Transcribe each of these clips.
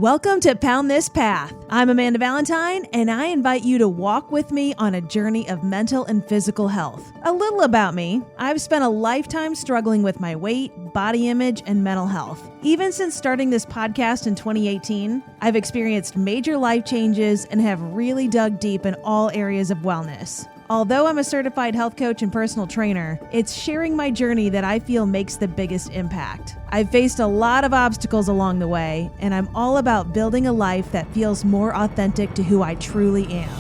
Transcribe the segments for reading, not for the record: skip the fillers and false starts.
Welcome to Pound This Path. I'm Amanda Valentine, and I invite you to walk with me on a journey of mental and physical health. A little about me: I've spent a lifetime struggling with my weight, body image, and mental health. Even since starting this podcast in 2018, I've experienced major life changes and have really dug deep in all areas of wellness. Although I'm a certified health coach and personal trainer, it's sharing my journey that I feel makes the biggest impact. I've faced a lot of obstacles along the way, and I'm all about building a life that feels more authentic to who I truly am.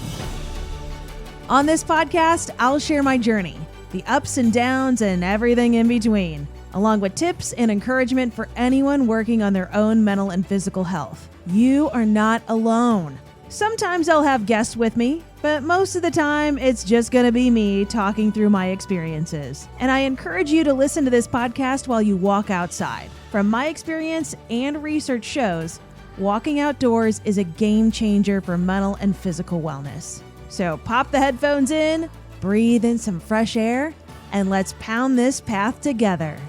On this podcast, I'll share my journey, the ups and downs and everything in between, along with tips and encouragement for anyone working on their own mental and physical health. You are not alone. Sometimes I'll have guests with me, but most of the time it's just going to be me talking through my experiences. And I encourage you to listen to this podcast while you walk outside. From my experience and research shows, walking outdoors is a game changer for mental and physical wellness. So pop the headphones in, breathe in some fresh air, and let's pound this path together.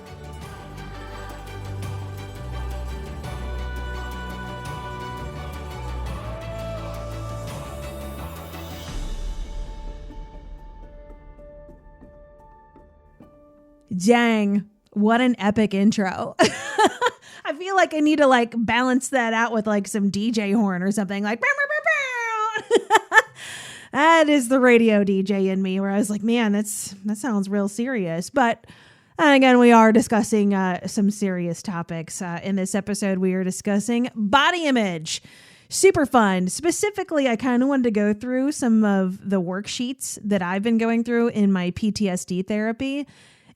Dang, what an epic intro. I feel like I need to balance that out with some DJ horn or something like, bow, bow, bow, bow. That is the radio DJ in me, where I was like, man, that sounds real serious. But again, we are discussing some serious topics. In this episode, we are discussing body image. Super fun. Specifically, I kind of wanted to go through some of the worksheets that I've been going through in my PTSD therapy,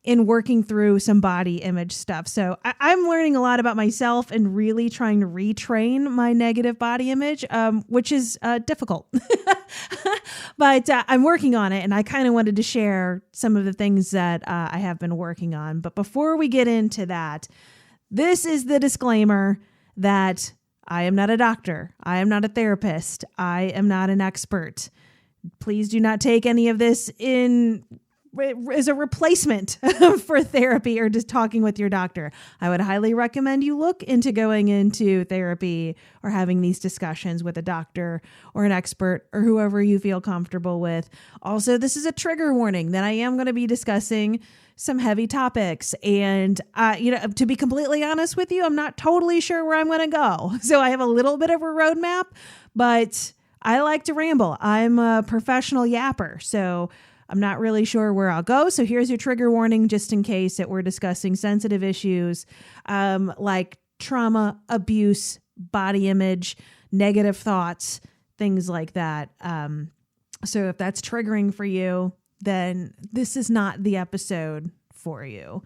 in working through some body image stuff. So I'm learning a lot about myself and really trying to retrain my negative body image, which is difficult. But I'm working on it, and I kind of wanted to share some of the things that I have been working on. But before we get into that, this is the disclaimer that I am not a doctor. I am not a therapist. I am not an expert. Please do not take any of this as a replacement for therapy or just talking with your doctor. I would highly recommend you look into going into therapy or having these discussions with a doctor or an expert or whoever you feel comfortable with. Also, this is a trigger warning that I am going to be discussing some heavy topics. And, to be completely honest with you, I'm not totally sure where I'm going to go. So I have a little bit of a roadmap, but I like to ramble. I'm a professional yapper, so I'm not really sure where I'll go. So here's your trigger warning, just in case that we're discussing sensitive issues like trauma, abuse, body image, negative thoughts, things like that. So if that's triggering for you, then this is not the episode for you.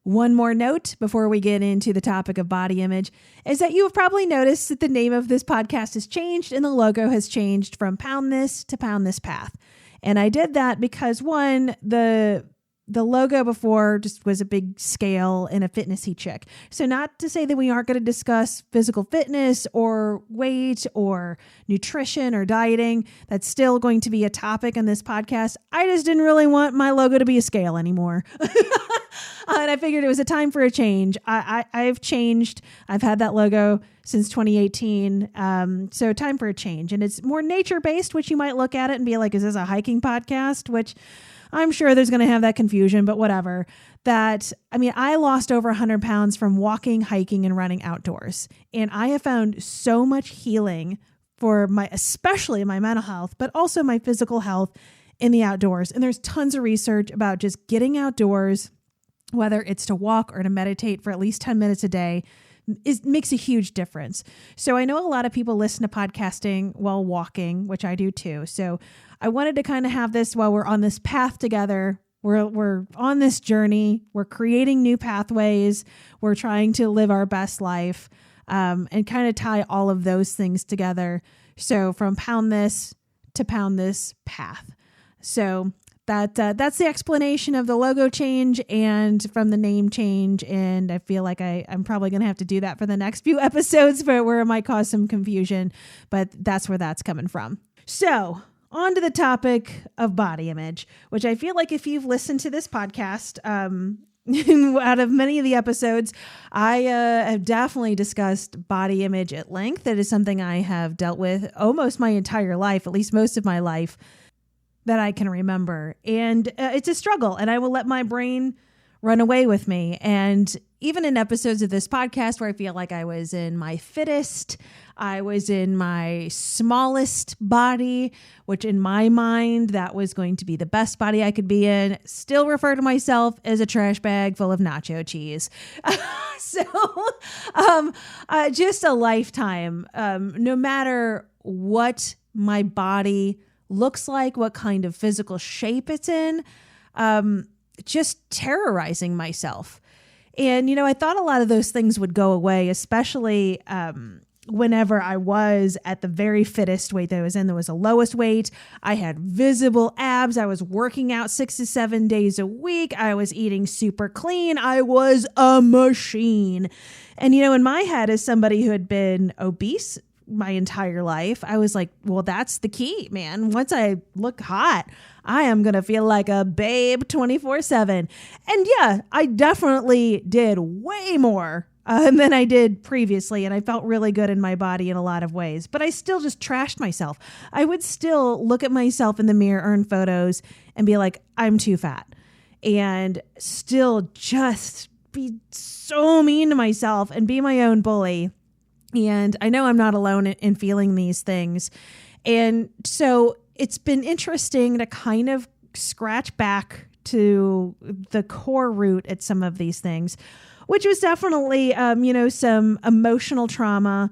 One more note before we get into the topic of body image is that you have probably noticed that the name of this podcast has changed and the logo has changed from Pound This to Pound This Path. And I did that because, one, the logo before just was a big scale and a fitnessy chick. So not to say that we aren't going to discuss physical fitness or weight or nutrition or dieting. That's still going to be a topic on this podcast. I just didn't really want my logo to be a scale anymore. And I figured it was a time for a change. I've changed. I've had that logo since 2018. So time for a change. And it's more nature-based, which you might look at it and be like, is this a hiking podcast? Which I'm sure there's going to have that confusion, but whatever. I lost over 100 pounds from walking, hiking, and running outdoors. And I have found so much healing for especially my mental health, but also my physical health in the outdoors. And there's tons of research about just getting outdoors, whether it's to walk or to meditate for at least 10 minutes a day, makes a huge difference. So I know a lot of people listen to podcasting while walking, which I do too. So I wanted to kind of have this while we're on this path together. We're on this journey. We're creating new pathways. We're trying to live our best life, and kind of tie all of those things together. So from Pound This to Pound This Path. So that's the explanation of the logo change and from the name change. And I feel like I'm probably going to have to do that for the next few episodes, but where it might cause some confusion, but that's where that's coming from. So on to the topic of body image, which I feel like if you've listened to this podcast, out of many of the episodes, I have definitely discussed body image at length. That is something I have dealt with almost my entire life, at least most of my life that I can remember. And it's a struggle, and I will let my brain run away with me. And even in episodes of this podcast where I feel like I was in my fittest, I was in my smallest body, which in my mind, that was going to be the best body I could be in, still refer to myself as a trash bag full of nacho cheese. Just a lifetime, no matter what my body looks like, what kind of physical shape it's in, just terrorizing myself. And, I thought a lot of those things would go away, especially whenever I was at the very fittest weight that I was in. There was the lowest weight. I had visible abs. I was working out 6 to 7 days a week. I was eating super clean. I was a machine. And, in my head, as somebody who had been obese my entire life, I was like, well, that's the key, man. Once I look hot, I am going to feel like a babe 24/7. And yeah, I definitely did way more than I did previously. And I felt really good in my body in a lot of ways, but I still just trashed myself. I would still look at myself in the mirror in photos and be like, I'm too fat, and still just be so mean to myself and be my own bully. And I know I'm not alone in feeling these things. And so it's been interesting to kind of scratch back to the core root at some of these things, which was definitely, some emotional trauma,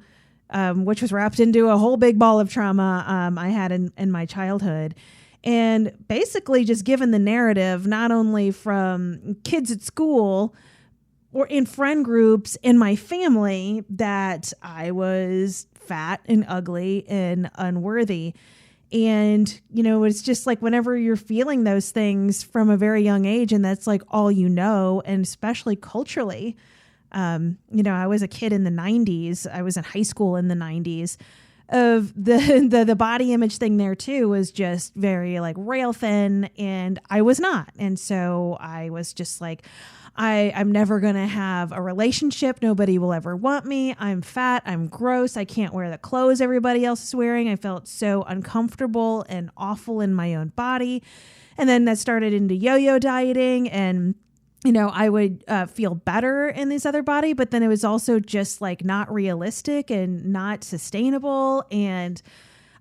which was wrapped into a whole big ball of trauma I had in my childhood. And basically just given the narrative, not only from kids at school or in friend groups in my family, that I was fat and ugly and unworthy. And, it's just like whenever you're feeling those things from a very young age, and that's like all and especially culturally, I was a kid in the 90s. I was in high school in the 90s. Of the body image thing there too was just very like rail thin, and I was not. And so I was just like, I'm never going to have a relationship. Nobody will ever want me. I'm fat. I'm gross. I can't wear the clothes everybody else is wearing. I felt so uncomfortable and awful in my own body. And then that started into yo-yo dieting, and I would feel better in this other body, but then it was also just like not realistic and not sustainable. And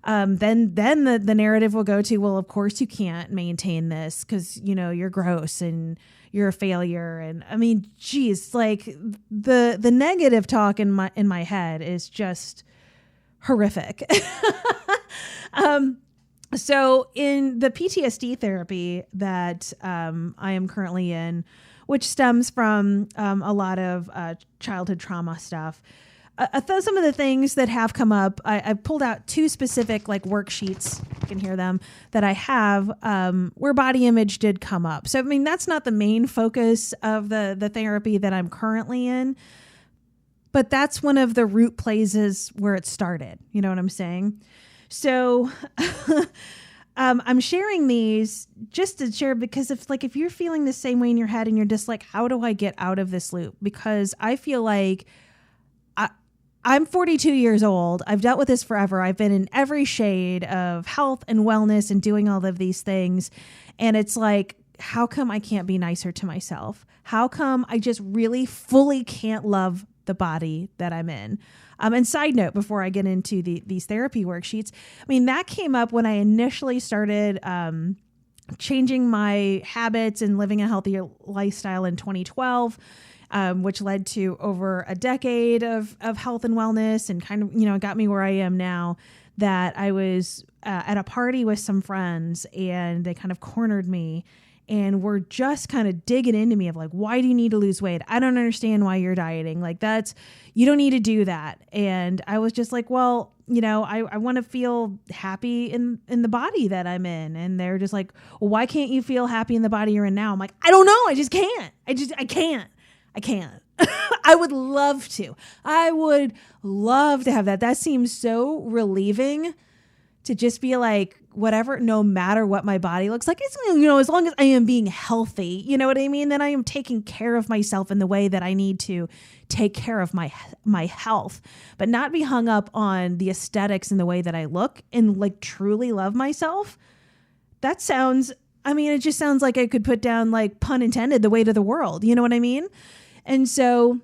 then the narrative will go to, well, of course you can't maintain this because, you're gross and you're a failure. And I mean, geez, like the negative talk in my head is just horrific. So in the PTSD therapy that I am currently in, which stems from a lot of childhood trauma stuff, some of the things that have come up, I pulled out 2 specific like worksheets, you can hear them, that I have where body image did come up. So, I mean, that's not the main focus of the therapy that I'm currently in, but that's one of the root places where it started. You know what I'm saying? So I'm sharing these just to share, because if you're feeling the same way in your head and you're just like, how do I get out of this loop? Because I feel like I'm 42 years old. I've dealt with this forever. I've been in every shade of health and wellness and doing all of these things. And it's like, how come I can't be nicer to myself? How come I just really fully can't love the body that I'm in? And side note, before I get into these therapy worksheets, I mean, that came up when I initially started changing my habits and living a healthier lifestyle in 2012. Which led to over a decade of health and wellness, and kind of, got me where I am now. That I was at a party with some friends, and they kind of cornered me and were just kind of digging into me of like, why do you need to lose weight? I don't understand why you're dieting. Like, you don't need to do that. And I was just like, well, I want to feel happy in the body that I'm in. And they're just like, well, why can't you feel happy in the body you're in now? I'm like, I don't know. I just can't. I can't. I would love to. I would love to have that. That seems so relieving to just be like, whatever, no matter what my body looks like, it's, as long as I am being healthy, you know what I mean? Then I am taking care of myself in the way that I need to take care of my health, but not be hung up on the aesthetics and the way that I look and like truly love myself. That sounds, it just sounds like I could put down, like, pun intended, the weight of the world. You know what I mean? And so,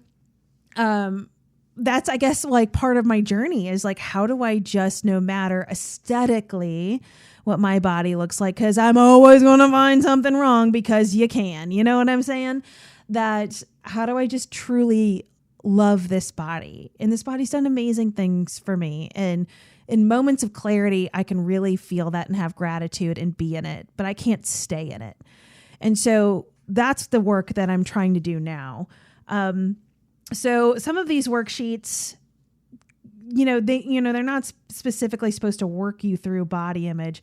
that's, I guess, like part of my journey is like, how do I just, no matter aesthetically what my body looks like, because I'm always going to find something wrong, because you can, you know what I'm saying? That how do I just truly love this body? And this body's done amazing things for me. And in moments of clarity, I can really feel that and have gratitude and be in it, but I can't stay in it. And so that's the work that I'm trying to do now. So some of these worksheets, they're not specifically supposed to work you through body image,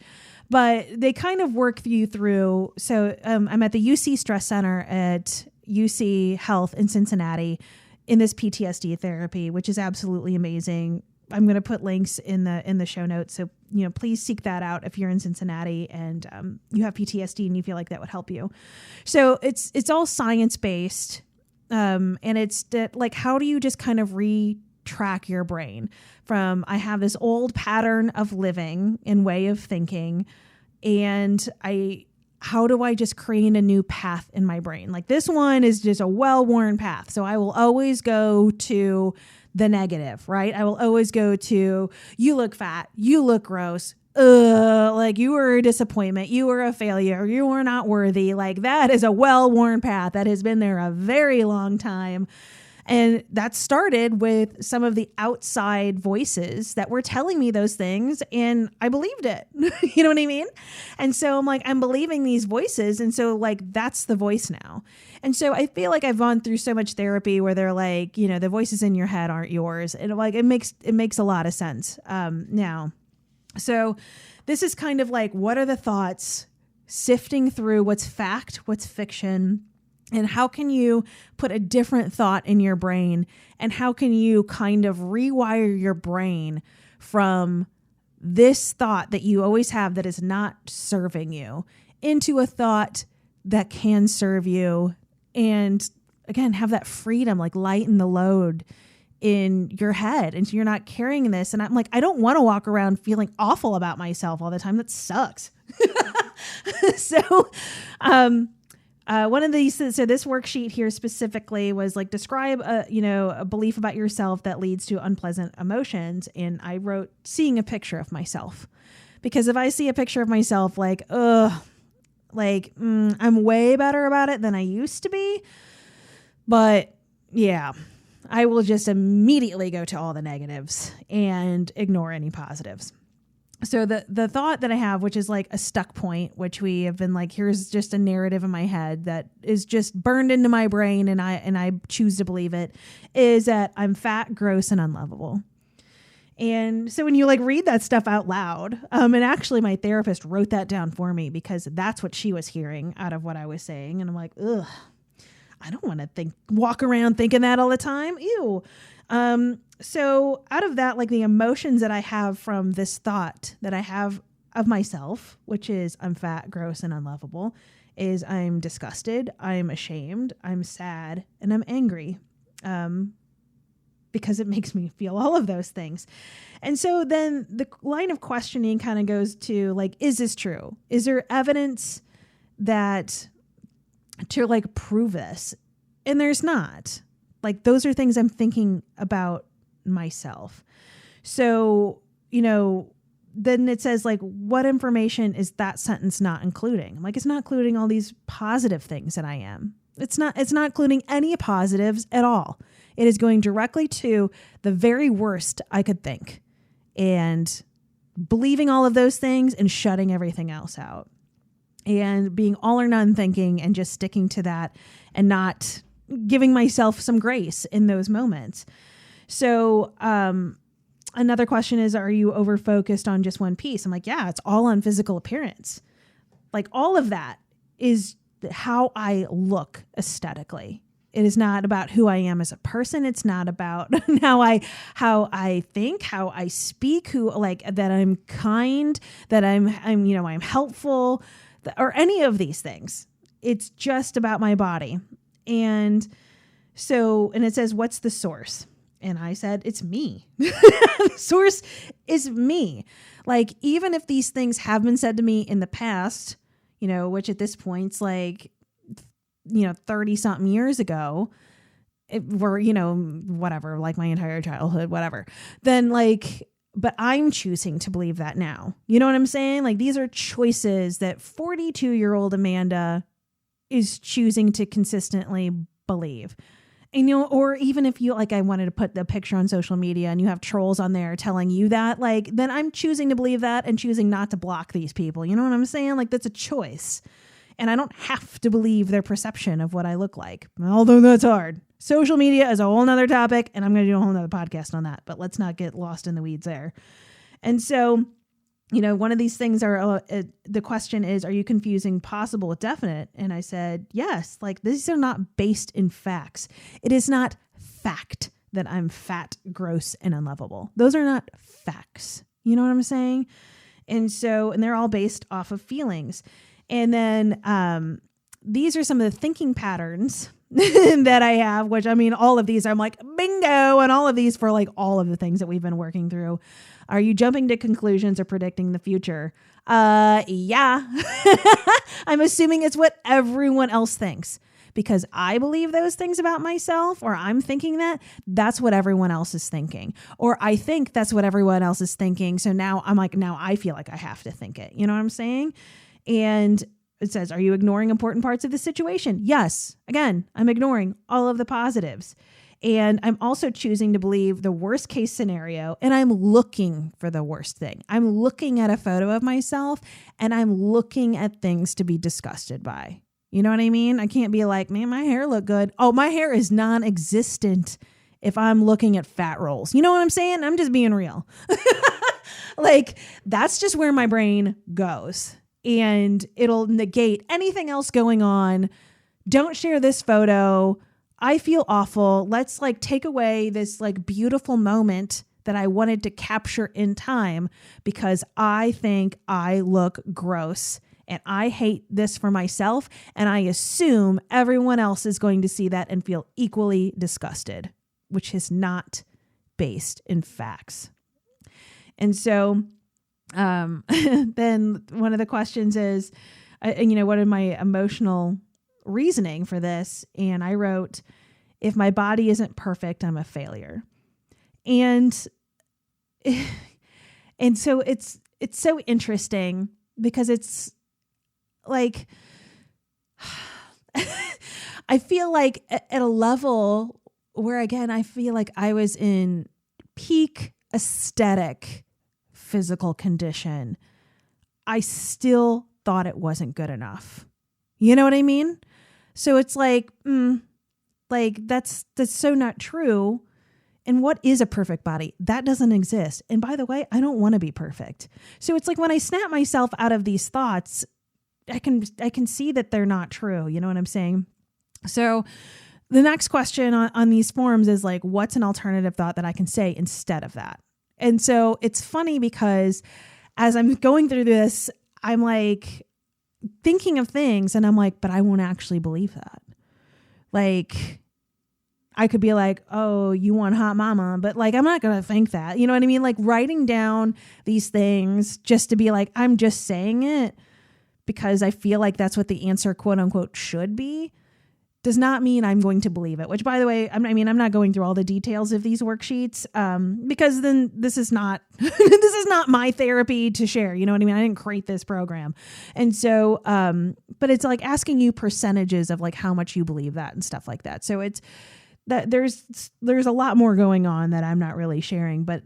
but they kind of work you through. So I'm at the UC Stress Center at UC Health in Cincinnati in this PTSD therapy, which is absolutely amazing. I'm going to put links in the show notes. So, please seek that out if you're in Cincinnati and you have PTSD and you feel like that would help you. So it's all science-based. And it's like, how do you just kind of retrack your brain from, I have this old pattern of living and way of thinking, and how do I just create a new path in my brain? Like, this one is just a well-worn path. So I will always go to the negative, right? I will always go to, you look fat, you look gross, like you were a disappointment, you were a failure, you were not worthy. Like, that is a well-worn path that has been there a very long time. And that started with some of the outside voices that were telling me those things, and I believed it. You know what I mean? And so I'm like, I'm believing these voices. And so, like, that's the voice now. And so I feel like I've gone through so much therapy where they're like, the voices in your head aren't yours. And like, it makes a lot of sense now. So this is kind of like, what are the thoughts, sifting through what's fact, what's fiction, and how can you put a different thought in your brain, and how can you kind of rewire your brain from this thought that you always have that is not serving you into a thought that can serve you, and again, have that freedom, like lighten the load in your head. And so you're not carrying this. And I'm like, I don't want to walk around feeling awful about myself all the time. That sucks. So, one of these, so this worksheet here specifically was like, describe a belief about yourself that leads to unpleasant emotions. And I wrote, seeing a picture of myself, because if I see a picture of myself, like, I'm way better about it than I used to be. But yeah, I will just immediately go to all the negatives and ignore any positives. So the thought that I have, which is like a stuck point, which we have been like, here's just a narrative in my head that is just burned into my brain, and I choose to believe it, is that I'm fat, gross, and unlovable. And so when you like read that stuff out loud, and actually my therapist wrote that down for me, because that's what she was hearing out of what I was saying. And I'm like, ugh, I don't want to walk around thinking that all the time. Ew. So out of that, like the emotions that I have from this thought that I have of myself, which is I'm fat, gross, and unlovable, is I'm disgusted, I'm ashamed, I'm sad, and I'm angry. Because it makes me feel all of those things. And so then the line of questioning kind of goes to like, is this true? Is there evidence that to like prove this? And there's not. Like, those are things I'm thinking about myself. So, then it says like, what information is that sentence not including? I'm like, it's not including all these positive things that I am. It's not including any positives at all. It is going directly to the very worst I could think and believing all of those things and shutting everything else out and being all or none thinking and just sticking to that and not giving myself some grace in those moments. So, another question is, are you over focused on just one piece? I'm like, yeah, it's all on physical appearance. Like, all of that is how I look aesthetically It is not about who I am as a person. It's not about how I think, how I speak, that I'm kind, that I'm helpful, or any of these things. It's just about my body. And it says, what's the source? And I said, it's me. The source is me. Like, even if these things have been said to me in the past, which at this point's 30 something years ago, whatever, like my entire childhood, whatever, then but I'm choosing to believe that now. You know what I'm saying? Like, these are choices that 42-year-old Amanda is choosing to consistently believe. And, or even if you, I wanted to put the picture on social media and you have trolls on there telling you that, then I'm choosing to believe that and choosing not to block these people. You know what I'm saying? That's a choice. And I don't have to believe their perception of what I look like, although that's hard. Social media is a whole nother topic, and I'm going to do a whole nother podcast on that, but let's not get lost in the weeds there. And so, one of these things the question is, are you confusing possible with definite? And I said, yes, these are not based in facts. It is not fact that I'm fat, gross, and unlovable. Those are not facts. You know what I'm saying? And they're all based off of feelings. And then these are some of the thinking patterns that I have, which, all of these, I'm like, bingo, and all of these for all of the things that we've been working through. Are you jumping to conclusions or predicting the future? Yeah. I'm assuming it's what everyone else thinks. Because I believe those things about myself, or I'm thinking that's what everyone else is thinking. Or I think that's what everyone else is thinking. So now now I feel like I have to think it. You know what I'm saying? And it says, are you ignoring important parts of the situation? Yes. Again, I'm ignoring all of the positives. And I'm also choosing to believe the worst case scenario. And I'm looking for the worst thing. I'm looking at a photo of myself and I'm looking at things to be disgusted by. You know what I mean? I can't be like, man, my hair look good. Oh, my hair is non-existent if I'm looking at fat rolls. You know what I'm saying? I'm just being real. That's just where my brain goes. And it'll negate anything else going on. Don't share this photo. I feel awful. Let's take away this beautiful moment that I wanted to capture in time because I think I look gross and I hate this for myself. And I assume everyone else is going to see that and feel equally disgusted, which is not based in facts. And so then one of the questions is, what is my emotional reasoning for this? And I wrote, if my body isn't perfect, I'm a failure. And so it's so interesting because it's I feel like at a level where, again, I feel like I was in peak aesthetic physical condition, I still thought it wasn't good enough. You know what I mean? So it's that's so not true. And what is a perfect body? That doesn't exist. And by the way, I don't want to be perfect. So it's when I snap myself out of these thoughts, I can see that they're not true. You know what I'm saying? So the next question on these forums is what's an alternative thought that I can say instead of that? And so it's funny because as I'm going through this, I'm thinking of things and I'm but I won't actually believe that. I could be oh, you want hot mama, but I'm not going to think that, you know what I mean? Writing down these things just to be I'm just saying it because I feel that's what the answer, quote unquote, should be, does not mean I'm going to believe it, which, by the way, I'm not going through all the details of these worksheets because then this is not my therapy to share. You know what I mean? I didn't create this program. And so, but it's asking you percentages of how much you believe that and stuff like that. So it's that there's a lot more going on that I'm not really sharing, but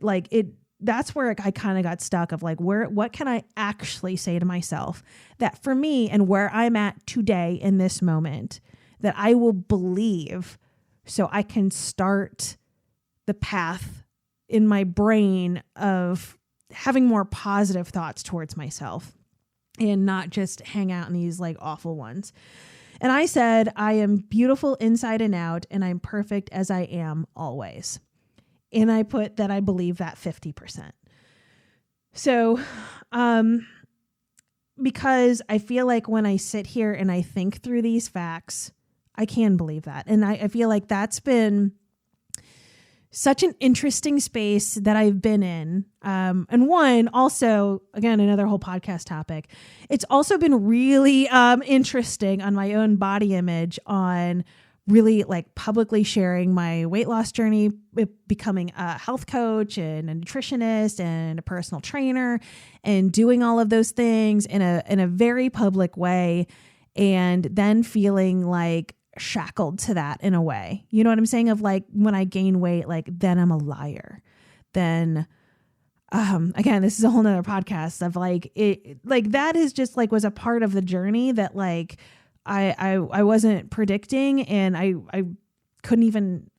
that's where I kind of got stuck of what can I actually say to myself that for me and where I'm at today in this moment that I will believe so I can start the path in my brain of having more positive thoughts towards myself and not just hang out in these awful ones. And I said, I am beautiful inside and out, and I'm perfect as I am always. And I put that I believe that 50%. So, because I feel like when I sit here and I think through these facts, I can believe that. And I feel like that's been such an interesting space that I've been in. And one, also, again, another whole podcast topic. It's also been really interesting on my own body image, on really like publicly sharing my weight loss journey, becoming a health coach and a nutritionist and a personal trainer, and doing all of those things in a very public way. And then feeling like shackled to that in a way, you know what I'm saying? Of like, when I gain weight, like, then I'm a liar. Then, again, this is a whole nother podcast of like, it, like that is just like, was a part of the journey that like, I wasn't predicting, and I couldn't even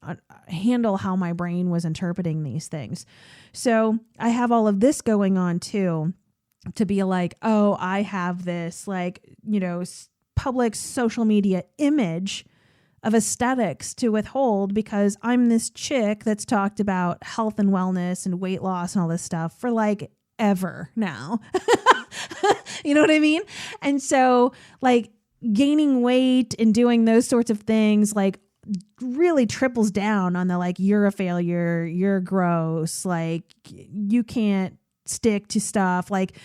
handle how my brain was interpreting these things. So I have all of this going on too, to be like, oh, I have this like, you know, public social media image of aesthetics to withhold, because I'm this chick that's talked about health and wellness and weight loss and all this stuff for like ever now. You know what I mean? And so like gaining weight and doing those sorts of things like really triples down on the like, you're a failure, you're gross, like you can't stick to stuff, like.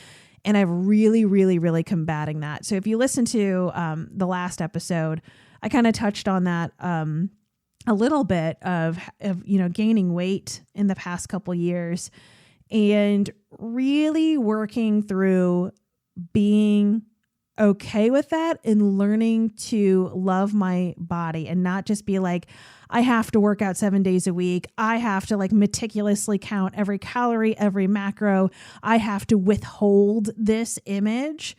And I've really combating that. So if you listen to the last episode, I kind of touched on that a little bit of, you know, gaining weight in the past couple years, and really working through being okay with that and learning to love my body and not just be like, I have to work out 7 days a week. I have to like meticulously count every calorie, every macro. I have to withhold this image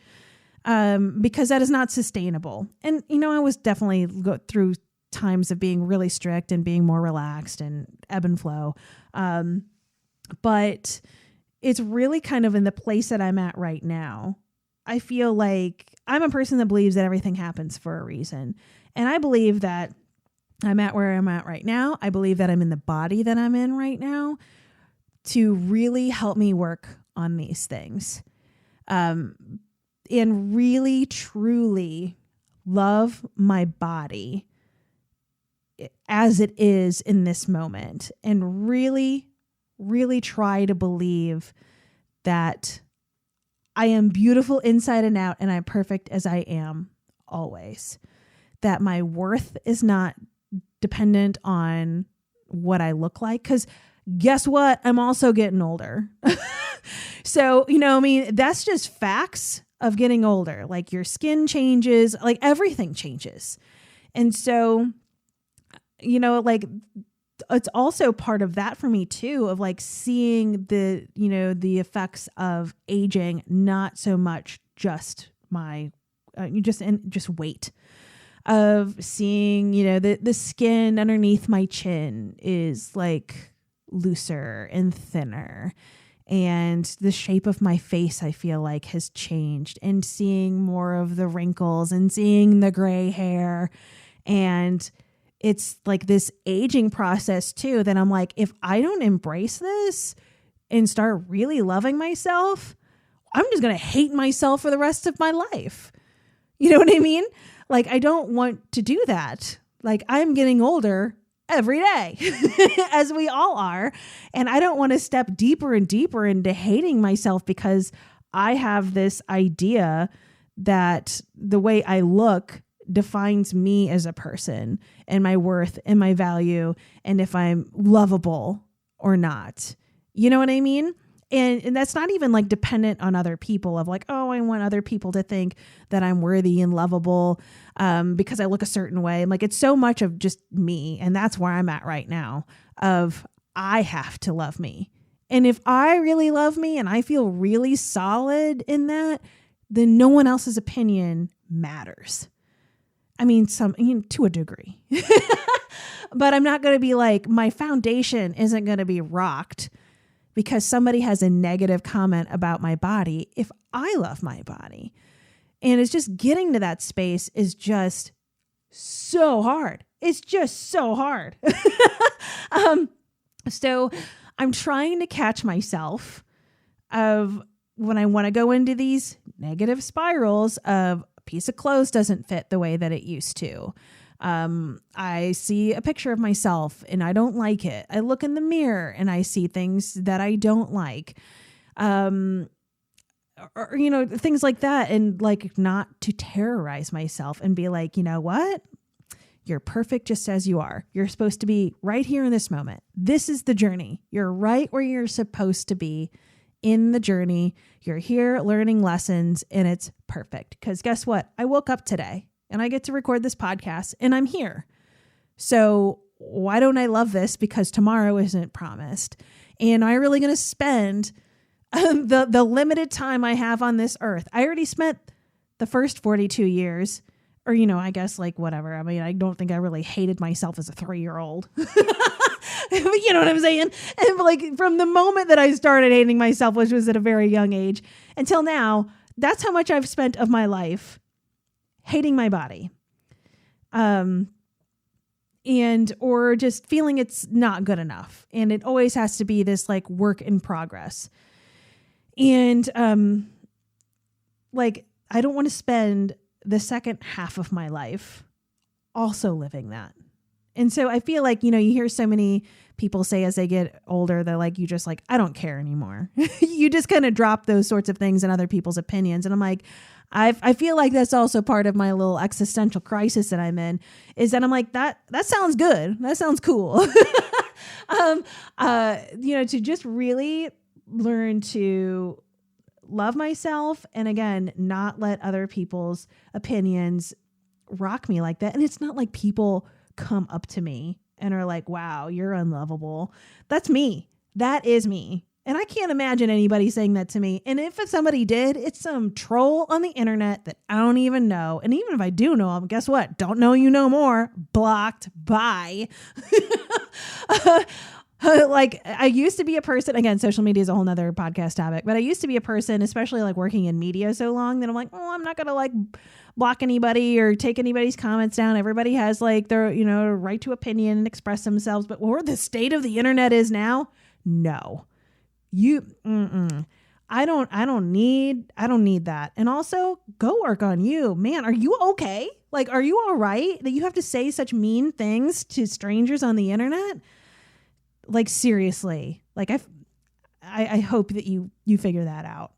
because that is not sustainable. And, you know, I was definitely go through times of being really strict and being more relaxed and ebb and flow. But it's really kind of in the place that I'm at right now. I feel like I'm a person that believes that everything happens for a reason. And I believe that I'm at where I'm at right now. I believe that I'm in the body that I'm in right now to really help me work on these things. And really, truly love my body as it is in this moment. And really, really try to believe that I am beautiful inside and out, and I'm perfect as I am always. That my worth is not dependent on what I look like. Because guess what? I'm also getting older. So, you know, I mean, that's just facts of getting older. Like your skin changes, like everything changes. And so, you know, like it's also part of that for me too, of like seeing the, you know, the effects of aging, not so much just my, just weight. Of seeing, you know, the skin underneath my chin is like looser and thinner, and the shape of my face, I feel like, has changed, and seeing more of the wrinkles and seeing the gray hair. And it's like this aging process too, that I'm like, if I don't embrace this and start really loving myself, I'm just going to hate myself for the rest of my life. You know what I mean? Like, I don't want to do that. Like, I'm getting older every day, as we all are. And I don't want to step deeper and deeper into hating myself because I have this idea that the way I look defines me as a person and my worth and my value, and if I'm lovable or not. You know what I mean? And that's not even like dependent on other people of like, oh, I want other people to think that I'm worthy and lovable because I look a certain way. And like, it's so much of just me. And that's where I'm at right now, of I have to love me. And if I really love me and I feel really solid in that, then no one else's opinion matters. I mean, to a degree, but I'm not going to be like, my foundation isn't going to be rocked because somebody has a negative comment about my body if I love my body. And it's just getting to that space is just so hard. It's just so hard. So I'm trying to catch myself of when I want to go into these negative spirals of a piece of clothes doesn't fit the way that it used to. I see a picture of myself and I don't like it. I look in the mirror and I see things that I don't like. Or, you know, things like that. And like not to terrorize myself and be like, you know what? You're perfect just as you are. You're supposed to be right here in this moment. This is the journey. You're right where you're supposed to be in the journey. You're here learning lessons and it's perfect. Because guess what? I woke up today and I get to record this podcast and I'm here. So why don't I love this? Because tomorrow isn't promised. And I'm really going to spend the limited time I have on this earth. I already spent the first 42 years, or, you know, I guess like whatever. I mean, I don't think I really hated myself as a 3-year-old. You know what I'm saying? And like from the moment that I started hating myself, which was at a very young age, until now, that's how much I've spent of my life hating my body. And or just feeling it's not good enough. And it always has to be this like work in progress. And like I don't want to spend the second half of my life also living that. And so I feel like, you know, you hear so many people say as they get older, they're like, you just like, I don't care anymore. You just kind of drop those sorts of things in other people's opinions. And I'm like, I feel like that's also part of my little existential crisis that I'm in, is that I'm like, that sounds good. That sounds cool. You know, to just really learn to love myself. And again, not let other people's opinions rock me like that. And it's not like people come up to me and are like, wow, you're unlovable. That's me. That is me. And I can't imagine anybody saying that to me. And if somebody did, it's some troll on the internet that I don't even know. And even if I do know them, guess what? Don't know you no more. Blocked. Bye. Like I used to be a person, again, social media is a whole nother podcast topic, but I used to be a person, especially like working in media so long, that I'm like, oh, I'm not going to like block anybody or take anybody's comments down. Everybody has like their, you know, right to opinion and express themselves. But where the state of the internet is now, no, I don't need that. And also go work on you, man. Are you okay? Like, are you all right that you have to say such mean things to strangers on the internet? Like, seriously, like I hope that you figure that out.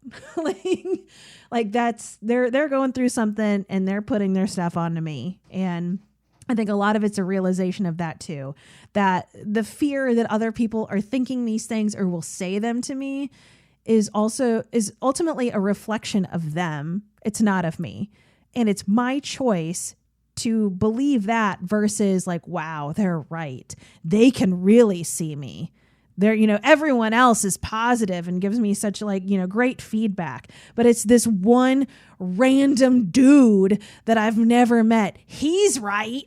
like that's, they're going through something and they're putting their stuff onto me. And I think a lot of it's a realization of that too, that the fear that other people are thinking these things or will say them to me is ultimately a reflection of them. It's not of me. And it's my choice to believe that versus like, wow, they're right. They can really see me. They're, you know, everyone else is positive and gives me such like, you know, great feedback. But it's this one random dude that I've never met. He's right.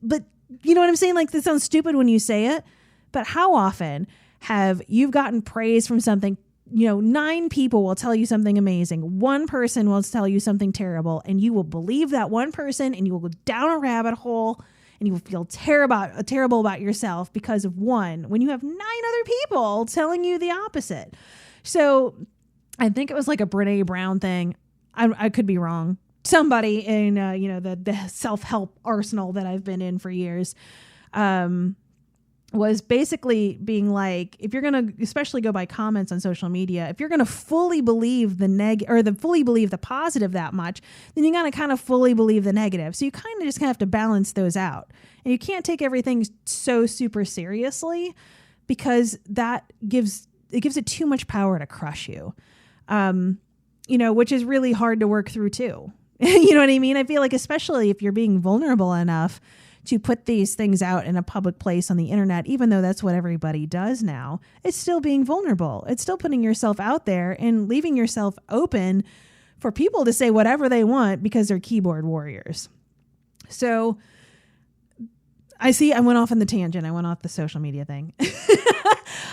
But you know what I'm saying? Like, this sounds stupid when you say it, but how often have you gotten praise from something? You know, 9 people will tell you something amazing. One person will tell you something terrible, and you will believe that one person, and you will go down a rabbit hole, and you will feel terrible about yourself because of one, when you have 9 other people telling you the opposite. So I think it was like a Brene Brown thing. I could be wrong. Somebody in, you know, the self-help arsenal that I've been in for years, was basically being like, if you're going to especially go by comments on social media, if you're going to fully believe fully believe the positive that much, then you got to kind of fully believe the negative. So you kind of just have to balance those out, and you can't take everything so super seriously, because that gives it too much power to crush you. You know, which is really hard to work through too. You know what I mean? I feel like, especially if you're being vulnerable enough to put these things out in a public place on the internet, even though that's what everybody does now, it's still being vulnerable. It's still putting yourself out there and leaving yourself open for people to say whatever they want because they're keyboard warriors. So I went off on the tangent. I went off the social media thing.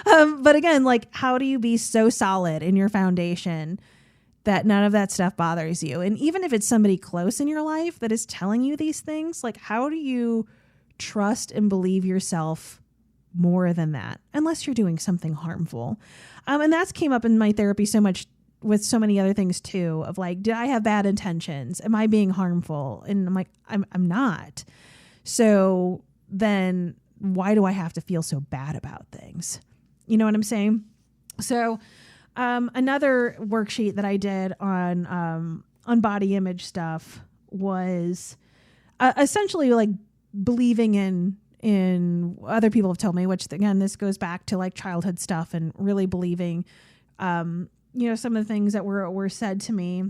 But again, like, how do you be so solid in your foundation that none of that stuff bothers you. And even if it's somebody close in your life that is telling you these things, like, how do you trust and believe yourself more than that, unless you're doing something harmful? And that's came up in my therapy so much with so many other things too, of like, did I have bad intentions? Am I being harmful? And I'm like, I'm not. So then why do I have to feel so bad about things? You know what I'm saying? So another worksheet that I did on body image stuff was essentially like believing in other people have told me, which again, this goes back to like childhood stuff and really believing, some of the things that were said to me,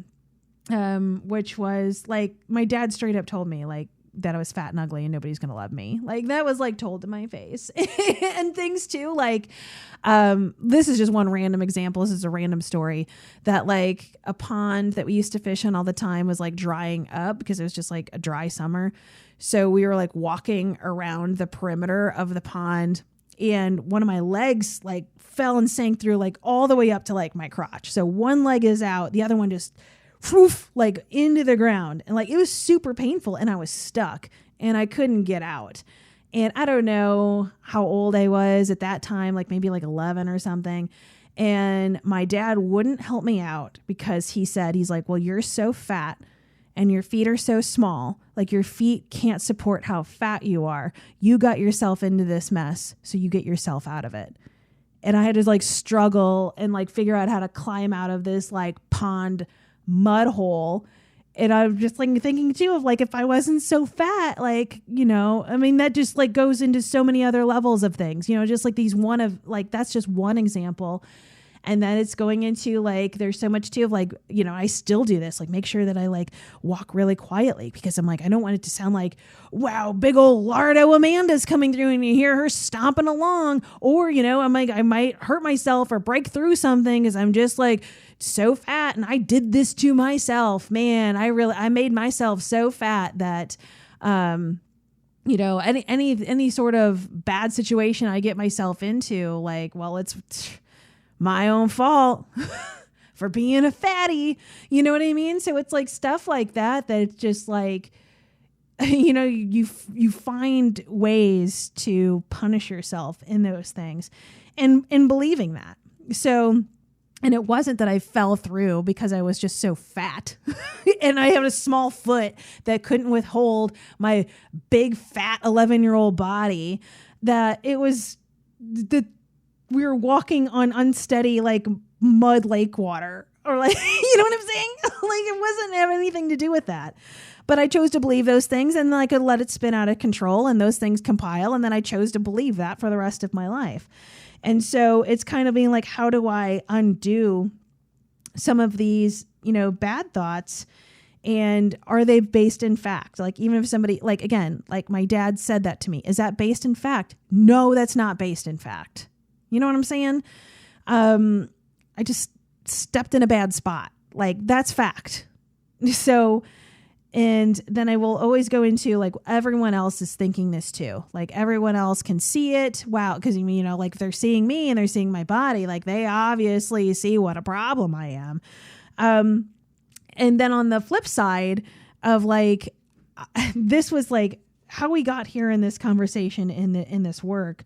which was like, my dad straight up told me like that I was fat and ugly and nobody's going to love me. Like that was like told to my face and things too. Like, this is just one random example. This is a random story that like a pond that we used to fish in all the time was like drying up because it was just like a dry summer. So we were like walking around the perimeter of the pond and one of my legs like fell and sank through like all the way up to like my crotch. So one leg is out, the other one just like into the ground. And like, it was super painful and I was stuck and I couldn't get out. And I don't know how old I was at that time, like maybe like 11 or something. And my dad wouldn't help me out because he's like, well, you're so fat and your feet are so small. Like your feet can't support how fat you are. You got yourself into this mess. So you get yourself out of it. And I had to like struggle and like figure out how to climb out of this like pond mud hole. And I'm just like thinking too of like, if I wasn't so fat, like, I mean, that just like goes into so many other levels of things, just like that's just one example. And then it's going into like, there's so much too of like, I still do this, like make sure that I like walk really quietly because I'm like, I don't want it to sound like, wow, big old Lardo Amanda's coming through and you hear her stomping along. Or, I'm like, I might hurt myself or break through something because I'm just like so fat and I did this to myself, man. I made myself so fat that, any sort of bad situation I get myself into, like, well, it's my own fault for being a fatty. You know what I mean? So it's like stuff like that it's just like, you find ways to punish yourself in those things and believing that. So, and it wasn't that I fell through because I was just so fat and I had a small foot that couldn't withhold my big fat 11-year-old body, that it was we were walking on unsteady, like mud lake water or like, you know what I'm saying? Like it wasn't have anything to do with that, but I chose to believe those things and then I could let it spin out of control and those things compile. And then I chose to believe that for the rest of my life. And so it's kind of being like, how do I undo some of these, bad thoughts? And are they based in fact? Like, even if somebody, like, again, like my dad said that to me, is that based in fact? No, that's not based in fact. You know what I'm saying? I just stepped in a bad spot. Like, that's fact. So, and then I will always go into like, everyone else is thinking this too. Like everyone else can see it. Wow. Cause like they're seeing me and they're seeing my body. Like they obviously see what a problem I am. And then on the flip side of like, this was like how we got here in this conversation in this work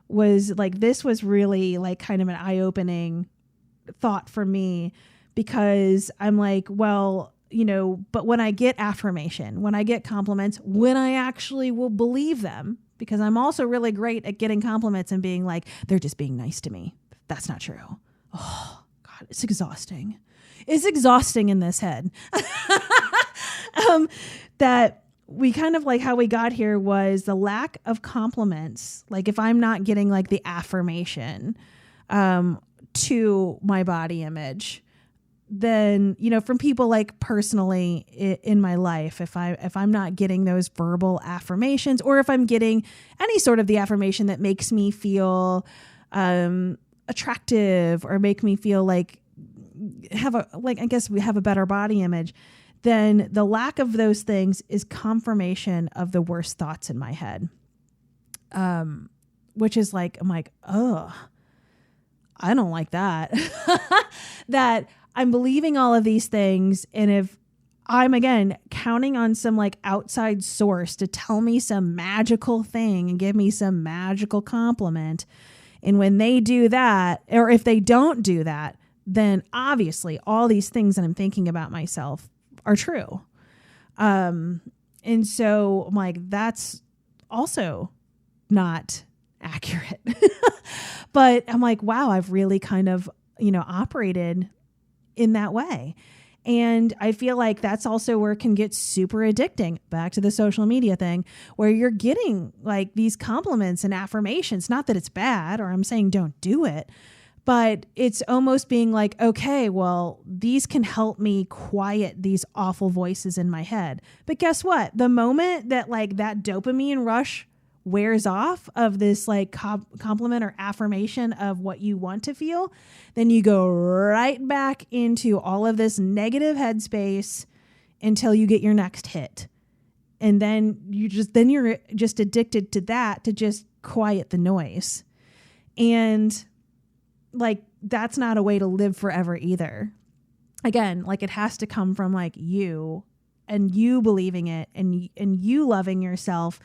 was like, this was really like kind of an eye-opening thought for me, because I'm like, well, but when I get affirmation, when I get compliments, when I actually will believe them, because I'm also really great at getting compliments and being like, they're just being nice to me. That's not true. Oh God, it's exhausting. It's exhausting in this head. That we kind of like how we got here was the lack of compliments. Like if I'm not getting like the affirmation to my body image, then, from people like personally in my life, if I'm not getting those verbal affirmations, or if I'm getting any sort of the affirmation that makes me feel attractive or make me feel like I guess we have a better body image, then the lack of those things is confirmation of the worst thoughts in my head. Which is like, I'm like, oh, I don't like that. That I'm believing all of these things. And if I'm, again, counting on some like outside source to tell me some magical thing and give me some magical compliment, and when they do that, or if they don't do that, then obviously all these things that I'm thinking about myself are true. And so I'm like, that's also not accurate. But I'm like, wow, I've really kind of, operated in that way. And I feel like that's also where it can get super addicting, back to the social media thing, where you're getting like these compliments and affirmations. Not that it's bad, or I'm saying don't do it, but it's almost being like, okay, well, these can help me quiet these awful voices in my head. But guess what? The moment that like that dopamine rush wears off of this like compliment or affirmation of what you want to feel, then you go right back into all of this negative headspace until you get your next hit. And then you're just addicted to that, to just quiet the noise. And like, that's not a way to live forever either. Again, like, it has to come from like you and you believing it and you loving yourself,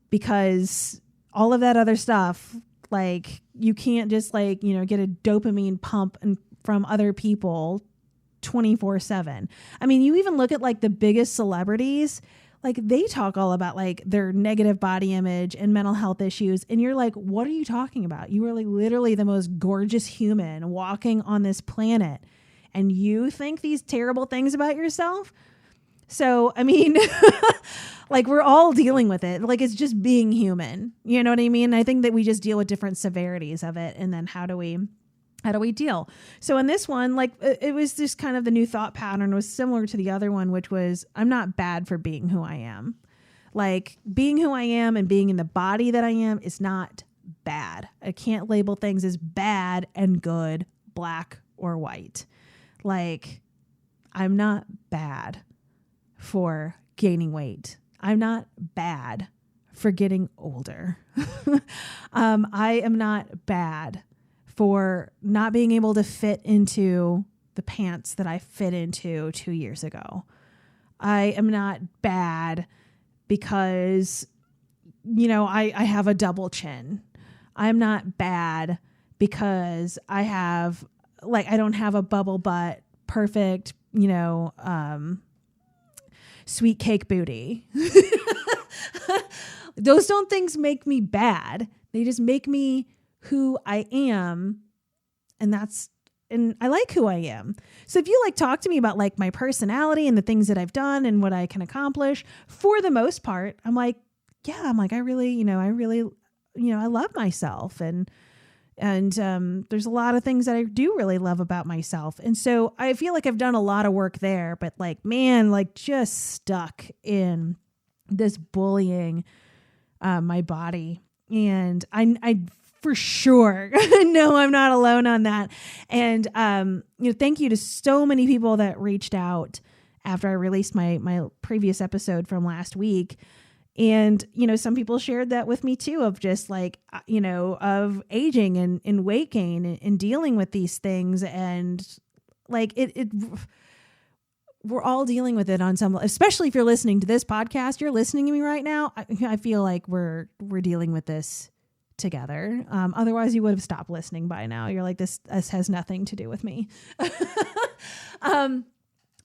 because all of that other stuff, like, you can't just like, get a dopamine pump from other people 24/7. I mean, you even look at like the biggest celebrities, like they talk all about like their negative body image and mental health issues. And you're like, what are you talking about? You are like literally the most gorgeous human walking on this planet, and you think these terrible things about yourself? So, I mean, like, we're all dealing with it. Like, it's just being human. You know what I mean? I think that we just deal with different severities of it. And then how do we deal? So in this one, like, it was just kind of the new thought pattern was similar to the other one, which was, I'm not bad for being who I am. Like, being who I am and being in the body that I am is not bad. I can't label things as bad and good, black or white. Like, I'm not bad for gaining weight. I'm not bad for getting older. I am not bad for not being able to fit into the pants that I fit into 2 years ago. I am not bad because, I have a double chin. I'm not bad because I don't have a bubble butt, perfect, sweet cake booty. Those don't things make me bad. They just make me who I am. And I like who I am. So if you like talk to me about like my personality and the things that I've done and what I can accomplish, for the most part, I'm like, yeah, I really, I love myself. And there's a lot of things that I do really love about myself. And so I feel like I've done a lot of work there, but like, man, like just stuck in this bullying my body. And I for sure know I'm not alone on that. And, thank you to so many people that reached out after I released my previous episode from last week. And, some people shared that with me too, of just like, of aging and weight gain and dealing with these things. And like we're all dealing with it on some, especially if you're listening to this podcast, you're listening to me right now. I feel like we're dealing with this together. Otherwise you would have stopped listening by now. You're like, this has nothing to do with me.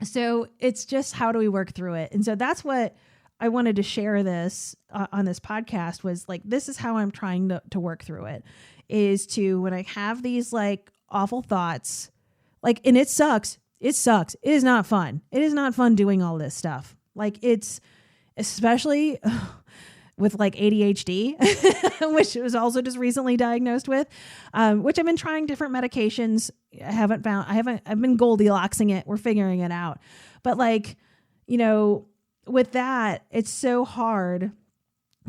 So it's just, how do we work through it? And so that's what I wanted to share this on this podcast, was like, this is how I'm trying to work through it, is to, when I have these like awful thoughts, like, and it sucks. It sucks. It is not fun. It is not fun doing all this stuff. Like, it's especially with like ADHD, which was also just recently diagnosed with, which I've been trying different medications. I've been Goldilocksing it. We're figuring it out. But like, with that, it's so hard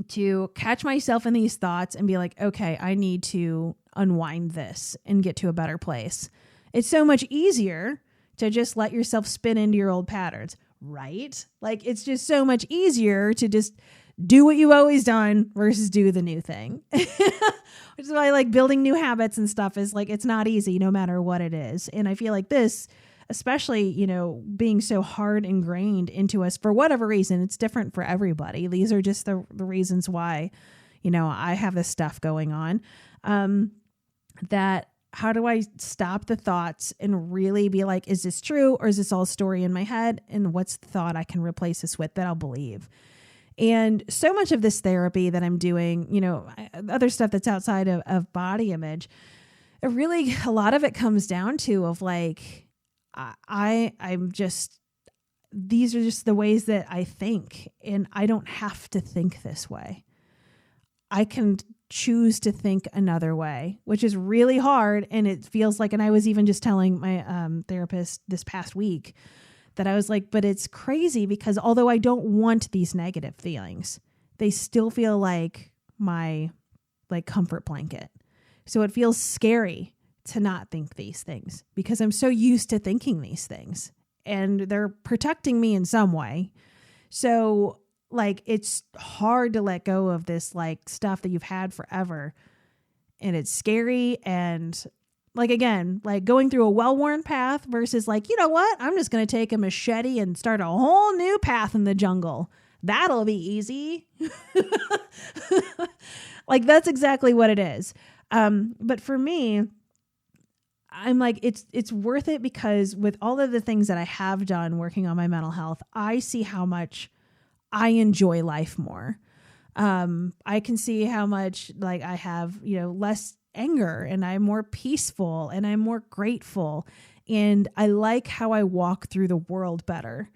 to catch myself in these thoughts and be like, okay, I need to unwind this and get to a better place. It's so much easier to just let yourself spin into your old patterns, right? Like, it's just so much easier to just do what you've always done versus do the new thing. Which is why like building new habits and stuff is like, it's not easy no matter what it is. And I feel like this, especially, being so hard ingrained into us for whatever reason. It's different for everybody. These are just the reasons why, I have this stuff going on. That how do I stop the thoughts and really be like, is this true or is this all a story in my head? And what's the thought I can replace this with that I'll believe? And so much of this therapy that I'm doing, other stuff that's outside of body image, a lot of it comes down to of like, I'm just, these are just the ways that I think, and I don't have to think this way. I can choose to think another way, which is really hard. And it feels like, and I was even just telling my therapist this past week that I was like, but it's crazy because although I don't want these negative feelings, they still feel like my comfort blanket. So it feels scary to not think these things because I'm so used to thinking these things and they're protecting me in some way. So it's hard to let go of this stuff that you've had forever. And it's scary. And again, going through a well-worn path versus you know what? I'm just going to take a machete and start a whole new path in the jungle. That'll be easy. That's exactly what it is. But for me, I'm it's worth it because with all of the things that I have done working on my mental health, I see how much I enjoy life more. I can see how much I have, less anger and I'm more peaceful and I'm more grateful. And I like how I walk through the world better.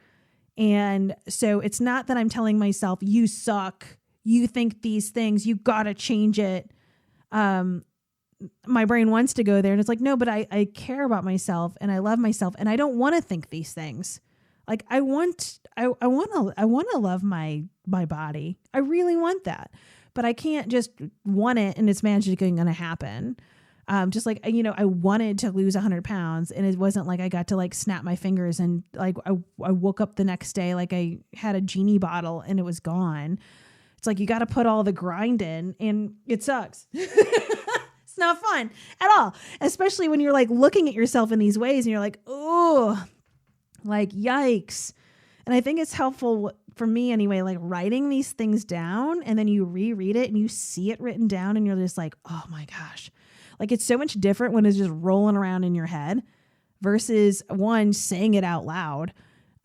And so it's not that I'm telling myself, you suck, you think these things, you got to change it. My brain wants to go there and it's no, but I care about myself and I love myself and I don't want to think these things. I want to love my body. I really want that, but I can't just want it and it's magically going to happen. Just I wanted to lose 100 pounds and it wasn't I got to snap my fingers and I woke up the next day I had a genie bottle and it was gone. It's you got to put all the grind in and it sucks. It's not fun at all, especially when you're looking at yourself in these ways and you're oh, yikes. And I think it's helpful for me anyway, writing these things down and then you reread it and you see it written down and you're just oh my gosh. It's so much different when it's just rolling around in your head versus one saying it out loud,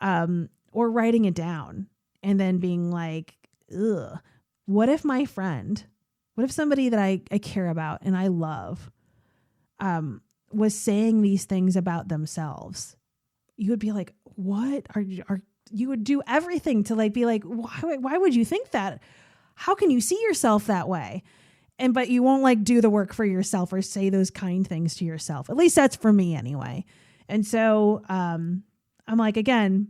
or writing it down and then being ugh, what if somebody that I care about and I love, was saying these things about themselves? You would be what you would do everything to be why would you think that? How can you see yourself that way? But you won't do the work for yourself or say those kind things to yourself. At least that's for me anyway. And so, I'm again,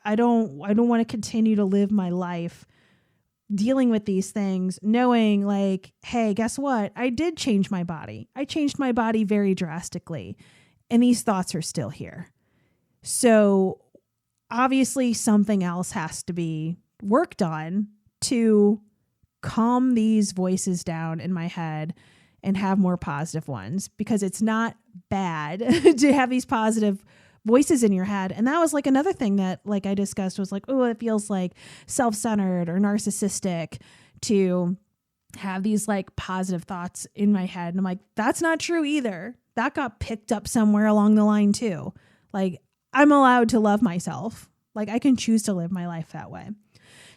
I don't want to continue to live my life dealing with these things, knowing hey, guess what? I did change my body. I changed my body very drastically. And these thoughts are still here. So obviously something else has to be worked on to calm these voices down in my head and have more positive ones, because it's not bad to have these positive voices in your head. And that was another thing that I discussed was oh, it feels self-centered or narcissistic to have these positive thoughts in my head. And I'm that's not true either. That got picked up somewhere along the line too. I'm allowed to love myself. I can choose to live my life that way.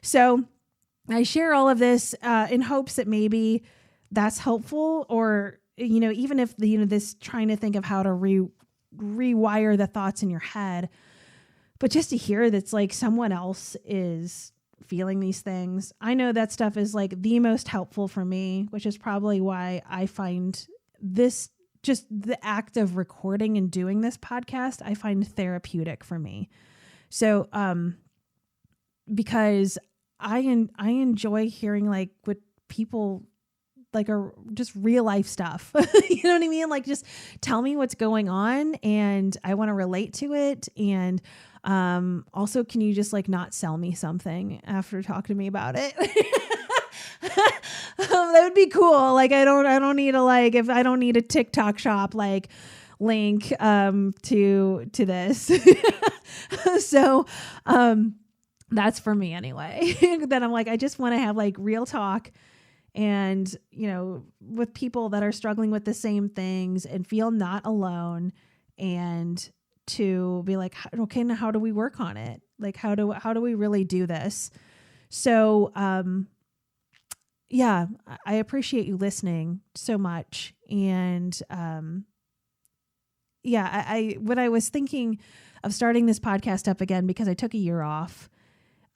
So I share all of this in hopes that maybe that's helpful, or, even if this trying to think of how to rewire the thoughts in your head, but just to hear that's someone else is feeling these things. I know that stuff is the most helpful for me, which is probably why I find this, just the act of recording and doing this podcast, I find therapeutic for me. So, because I enjoy hearing what people are just real life stuff. You know what I mean? Just tell me what's going on and I want to relate to it. And also, can you just not sell me something after talking to me about it? That would be cool. I don't need if I don't need a TikTok shop, link to this. So that's for me anyway. Then I'm like, I just want to have like real talk and, with people that are struggling with the same things and feel not alone, and to be like, okay, now how do we work on it? Like, how do we really do this? So, yeah, I appreciate you listening so much. And, yeah, when I was thinking of starting this podcast up again, because I took a year off,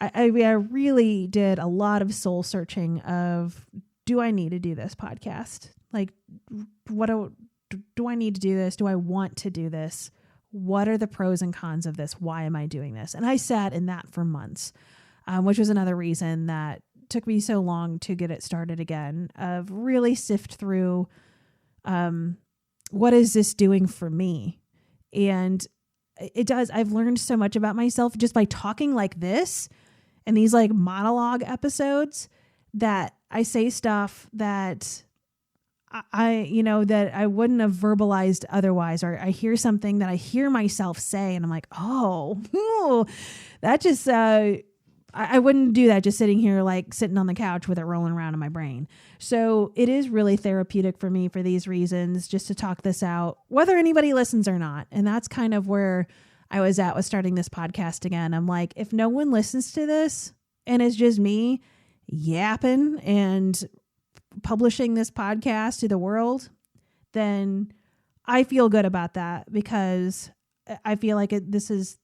I really did a lot of soul searching of, do I need to do this podcast? Like, what do I need to do this? Do I want to do this? What are the pros and cons of this? Why am I doing this? And I sat in that for months, which was another reason that took me so long to get it started again, of really sift through, what is this doing for me? And it does. I've learned so much about myself just by talking like this and these like monologue episodes, that I say stuff that that I wouldn't have verbalized otherwise, or I hear something that I hear myself say and I'm like, oh, that just, I wouldn't do that just sitting here, like sitting on the couch with it rolling around in my brain. So it is really therapeutic for me for these reasons, just to talk this out, whether anybody listens or not. And that's kind of where I was at with starting this podcast again. I'm like, if no one listens to this and it's just me yapping and publishing this podcast to the world, then I feel good about that, because I feel like this is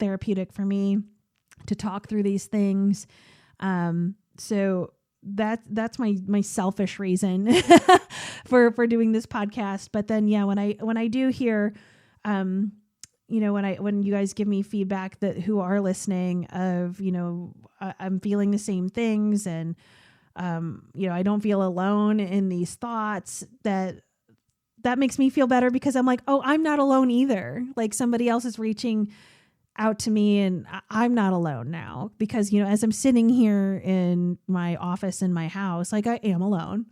therapeutic for me to talk through these things. So that's my selfish reason for doing this podcast. But then, yeah, when I do hear, when you guys give me feedback that who are listening of, I'm feeling the same things, and, I don't feel alone in these thoughts, that makes me feel better, because I'm like, oh, I'm not alone either. Like, somebody else is reaching out to me, and I'm not alone now, because, as I'm sitting here in my office in my house, like, I am alone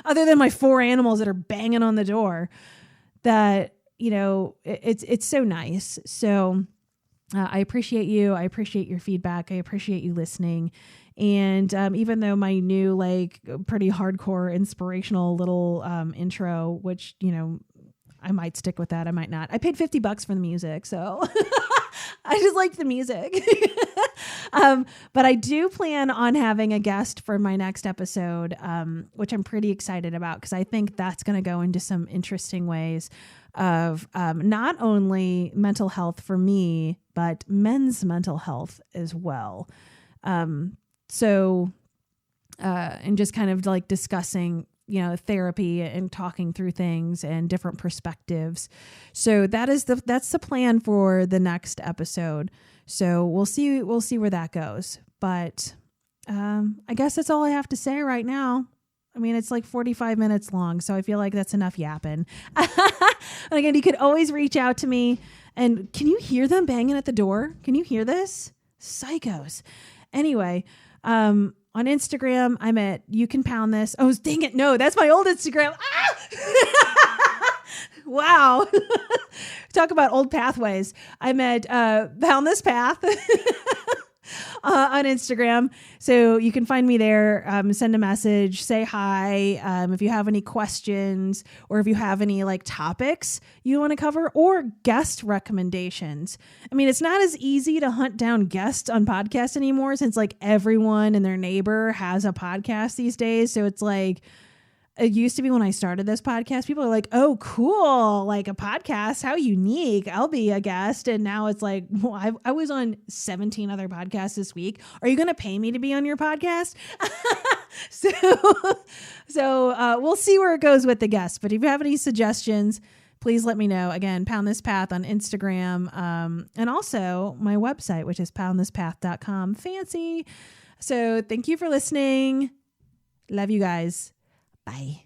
other than my 4 animals that are banging on the door, that, it's so nice. So I appreciate you. I appreciate your feedback. I appreciate you listening. And even though my new, like, pretty hardcore inspirational little intro, which, I might stick with that, I might not. I paid $50 for the music, so I just liked the music. But I do plan on having a guest for my next episode, which I'm pretty excited about, because I think that's going to go into some interesting ways of not only mental health for me, but men's mental health as well. And just kind of like discussing, therapy and talking through things and different perspectives. So that's the plan for the next episode. So we'll see where that goes. But I guess that's all I have to say right now. I mean, it's like 45 minutes long, so I feel like that's enough yapping. And again, you could always reach out to me. And can you hear them banging at the door? Can you hear this? Psychos. Anyway, on Instagram, I'm at You Can Pound This. Oh, dang it. No, that's my old Instagram. Ah! Wow. Talk about old pathways. I'm at Pound This Path on Instagram. So you can find me there, send a message, say hi. If you have any questions, or if you have any like topics you want to cover, or guest recommendations. I mean, it's not as easy to hunt down guests on podcasts anymore, since like everyone and their neighbor has a podcast these days. So it's like, it used to be when I started this podcast, people are like, oh, cool. Like a podcast, how unique. I'll be a guest. And now it's like, well, I was on 17 other podcasts this week. Are you going to pay me to be on your podcast? So we'll see where it goes with the guests. But if you have any suggestions, please let me know. Again, Pound This Path on Instagram. And also my website, which is poundthispath.com. Fancy. So thank you for listening. Love you guys. Bye.